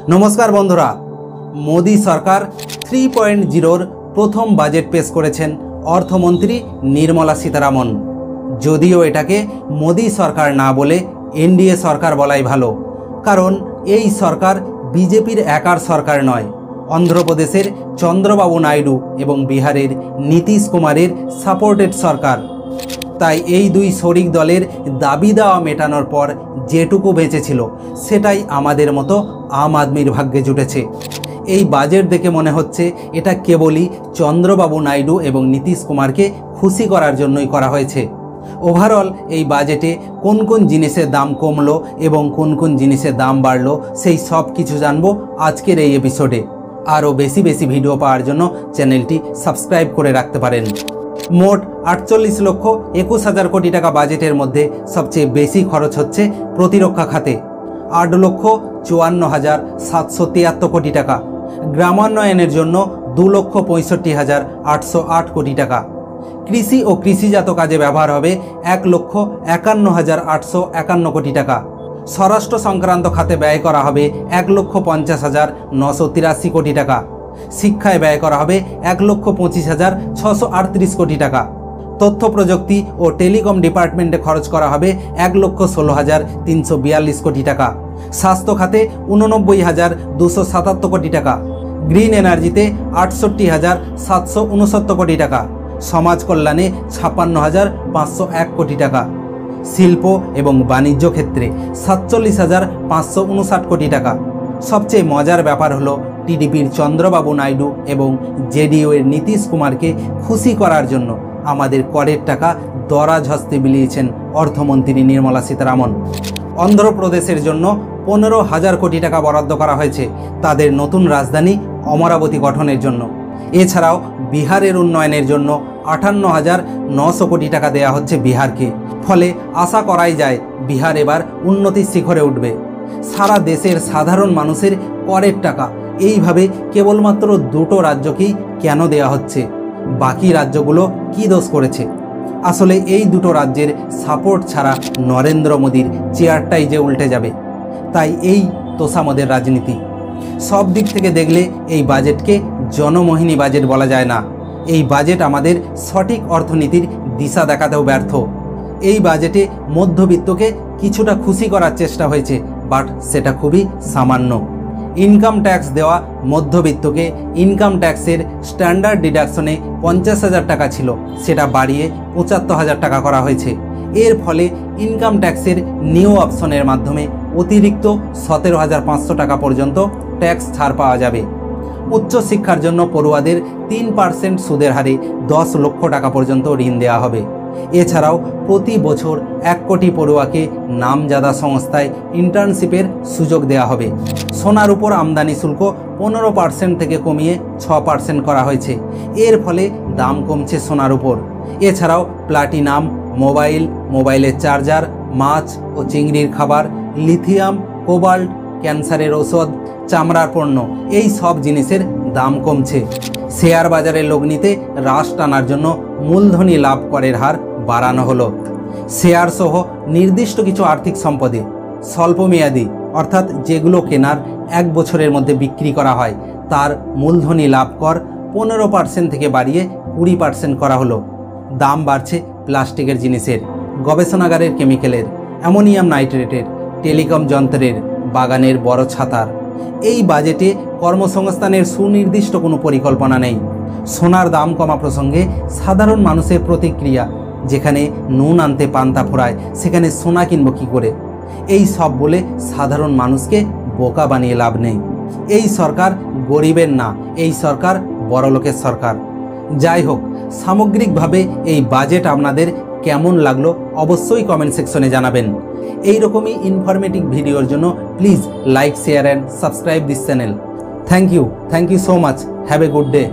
नमस्कार बंधुरा मोदी सरकार 3.0 प्रथम बजेट पेश करेছেন अर्थमंत्री निर्मला सीतारामन। যদিও এটাকে मोदी सरकार ना बोले एनडीए सरकार বলাই ভালো, কারণ এই সরকার বিজেপির একার সরকার নয়। অন্ধ্রপ্রদেশের চন্দ্রবাবু নাইডু এবং বিহারের নীতিশ কুমারের সাপোর্টেড সরকার। তাই এই দুই শরিক দলের দাবি দাওয়া মেটানোর পর যেটুকু বেঁচেছিল সেটাই আমাদের মতো আম আদমির ভাগ্যে জুটেছে। এই বাজেট দেখে মনে হচ্ছে এটা কেবলই চন্দ্রবাবু নাইডু এবং নীতিশ কুমারকে খুশি করার জন্যই করা হয়েছে। ওভারঅল এই বাজেটে কোন কোন জিনিসের দাম কমলো এবং কোন কোন জিনিসের দাম বাড়লো সেই সব কিছু জানবো আজকের এই এপিসোডে। আরও বেশি বেশি ভিডিও পাওয়ার জন্য চ্যানেলটি সাবস্ক্রাইব করে রাখতে পারেন। মোট 48,21,000 কোটি টাকা বাজেটের মধ্যে সবচেয়ে বেশি খরচ হচ্ছে প্রতিরক্ষা খাতে 8,54,773 কোটি টাকা, গ্রামান্বয়নের জন্য 2,65,808 কোটি টাকা, কৃষি ও কৃষিজাত কাজে ব্যবহার হবে 1,51,851 কোটি টাকা, স্বরাষ্ট্র সংক্রান্ত খাতে ব্যয় করা হবে 1,50,983 কোটি টাকা, শিক্ষায় ব্যয় করা হবে 1,25,638 কোটি টাকা, তথ্য প্রযুক্তি ও টেলিকম ডিপার্টমেন্টে খরচ করা হবে 1,16,342 কোটি টাকা, স্বাস্থ্য খাতে 89,277 কোটি টাকা, গ্রিন এনার্জিতে 68,769 কোটি টাকা, সমাজ কল্যাণে 56,501 কোটি টাকা, শিল্প এবং বাণিজ্য ক্ষেত্রে 47,559 কোটি টাকা। সবচেয়ে মজার ব্যাপার হলো টিডিপির চন্দ্রবাবু নাইডু এবং জেডিইউ এর নীতিশ কুমারকে খুশি করার জন্য আমাদের করের টাকা দরাজ হস্তে বিলিয়েছেন অর্থমন্ত্রী নির্মলা সীতারামন। অন্ধ্রপ্রদেশের জন্য 15,000 কোটি টাকা বরাদ্দ করা হয়েছে তাদের নতুন রাজধানী অমরাবতী গঠনের জন্য। এছাড়াও বিহারের উন্নয়নের জন্য 58,900 কোটি টাকা দেওয়া হচ্ছে বিহারকে। ফলে আশা করাই যায় বিহার এবার উন্নতির শিখরে উঠবে। সারা দেশের সাধারণ মানুষের করের টাকা এইভাবে কেবলমাত্র দুটো রাজ্যকেই কেন দেওয়া হচ্ছে? বাকি রাজ্যগুলো কি দোষ করেছে? আসলে এই দুটো রাজ্যের সাপোর্ট ছাড়া নরেন্দ্র মোদীর চেয়ারটাই যে উল্টে যাবে। তাই এই তোষামদের রাজনীতি। সব দিক থেকে দেখলে এই বাজেটকে জনমোহিনী বাজেট বলা যায় না। এই বাজেট আমাদের সঠিক অর্থনীতির দিশা দেখাতেও ব্যর্থ। এই বাজেটে মধ্যবিত্তকে কিছুটা খুশি করার চেষ্টা হয়েছে, বাট সেটা খুবই সামান্য। ইনকাম ট্যাক্স দেওয়া মধ্যবিত্তকে ইনকাম ট্যাক্সের স্ট্যান্ডার্ড ডিডাকশনে 50,000 টাকা ছিল, সেটা বাড়িয়ে 75,000 টাকা করা হয়েছে। এর ফলে ইনকাম ট্যাক্সের নিউ অপশনের মাধ্যমে অতিরিক্ত 17,500 টাকা পর্যন্ত ট্যাক্স ছাড় পাওয়া যাবে। উচ্চশিক্ষার জন্য পড়ুয়াদের 3% সুদের হারে 10 লক্ষ টাকা পর্যন্ত ঋণ দেওয়া হবে। এছাড়াও প্রতি বছর 1 কোটি পড়ুয়াকে নামজাদা সংস্থায় ইন্টার্নশিপের সুযোগ দেওয়া হবে। সোনার উপর আমদানি শুল্ক 15% থেকে কমিয়ে 6% করা হয়েছে। এর ফলে দাম কমছে সোনার উপর। এছাড়াও প্লাটিনাম, মোবাইলের চার্জার, মাছ ও চিংড়ির খাবার, লিথিয়াম, কোবাল্ট, ক্যান্সারের ঔষধ, চামড়ার পণ্য, এই সব জিনিসের দাম কমছে। শেয়ার বাজারে লগ্নিতে হ্রাস টানার জন্য মূলধনী লাভ করের হার বাড়ানো হলো। শেয়ার সহ নির্দিষ্ট কিছু আর্থিক সম্পদে স্বল্পমেয়াদী অর্থাৎ যেগুলো কেনার 1 বছরের মধ্যে বিক্রি করা হয় তার মূলধনী লাভ কর 15% থেকে বাড়িয়ে 20% করা হলো। দাম বাড়ছে প্লাস্টিকের জিনিসের, গবেষণাগারের কেমিক্যালের, অ্যামোনিয়াম নাইট্রেটের, টেলিকম যন্ত্রের, বাগানের বড় ছাতার। এই বাজেটে কর্মসংস্থানের সুনির্দিষ্ট কোনো পরিকল্পনা নেই। সোনার দাম কমা প্রসঙ্গে সাধারণ মানুষের প্রতিক্রিয়া, যেখানে নুন আনতে পান্তা ফোরায় সেখানে সোনা কিনবো কী করে? এই সব বলে সাধারণ মানুষকে বোকা বানিয়ে লাভ নেই। এই সরকার গরিবের না, এই সরকার বড়লোকের সরকার। যাই হোক, সামগ্রিকভাবে এই বাজেট আপনাদের কেমন লাগলো অবশ্যই কমেন্ট সেকশনে জানাবেন। এই রকমই ইনফরমেটিভ ভিডিওর জন্য please like, share and subscribe this channel. Thank you so much. Have a good day.